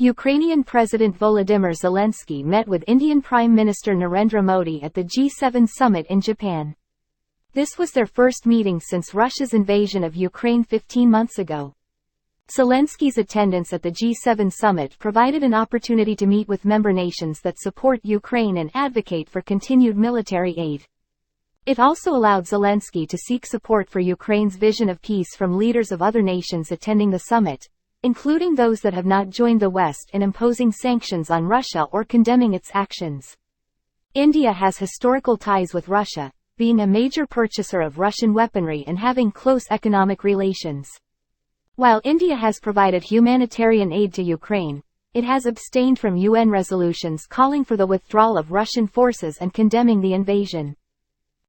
Ukrainian President Volodymyr Zelensky met with Indian Prime Minister Narendra Modi at the G7 summit in Japan. This was their first meeting since Russia's invasion of Ukraine 15 months ago. Zelensky's attendance at the G7 summit provided an opportunity to meet with member nations that support Ukraine and advocate for continued military aid. It also allowed Zelensky to seek support for Ukraine's vision of peace from leaders of other nations attending the summit, including those that have not joined the West in imposing sanctions on Russia or condemning its actions. India has historical ties with Russia, being a major purchaser of Russian weaponry and having close economic relations. While India has provided humanitarian aid to Ukraine, it has abstained from UN resolutions calling for the withdrawal of Russian forces and condemning the invasion.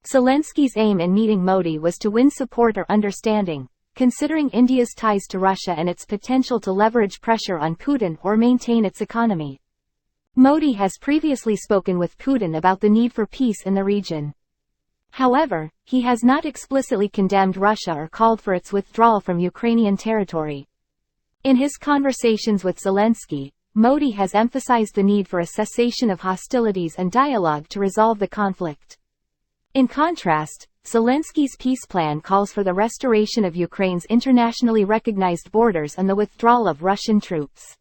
Zelensky's aim in meeting Modi was to win support or understanding, considering India's ties to Russia and its potential to leverage pressure on Putin or maintain its economy. Modi has previously spoken with Putin about the need for peace in the region. However, he has not explicitly condemned Russia or called for its withdrawal from Ukrainian territory. In his conversations with Zelensky, Modi has emphasized the need for a cessation of hostilities and dialogue to resolve the conflict. In contrast, Zelensky's peace plan calls for the restoration of Ukraine's internationally recognized borders and the withdrawal of Russian troops.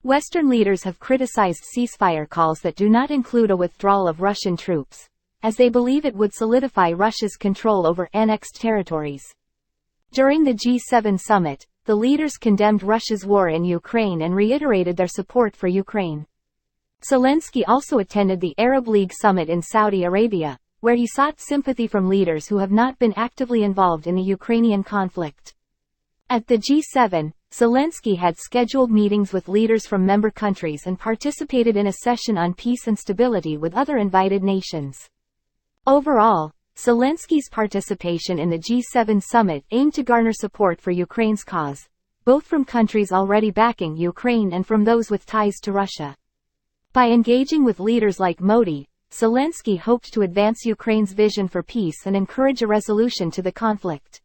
Western leaders have criticized ceasefire calls that do not include a withdrawal of Russian troops, as they believe it would solidify Russia's control over annexed territories. During the G7 summit, the leaders condemned Russia's war in Ukraine and reiterated their support for Ukraine. Zelensky also attended the Arab League summit in Saudi Arabia, where he sought sympathy from leaders who have not been actively involved in the Ukrainian conflict. At the G7, Zelensky had scheduled meetings with leaders from member countries and participated in a session on peace and stability with other invited nations. Overall, Zelensky's participation in the G7 summit aimed to garner support for Ukraine's cause, both from countries already backing Ukraine and from those with ties to Russia. By engaging with leaders like Modi, Zelensky hoped to advance Ukraine's vision for peace and encourage a resolution to the conflict.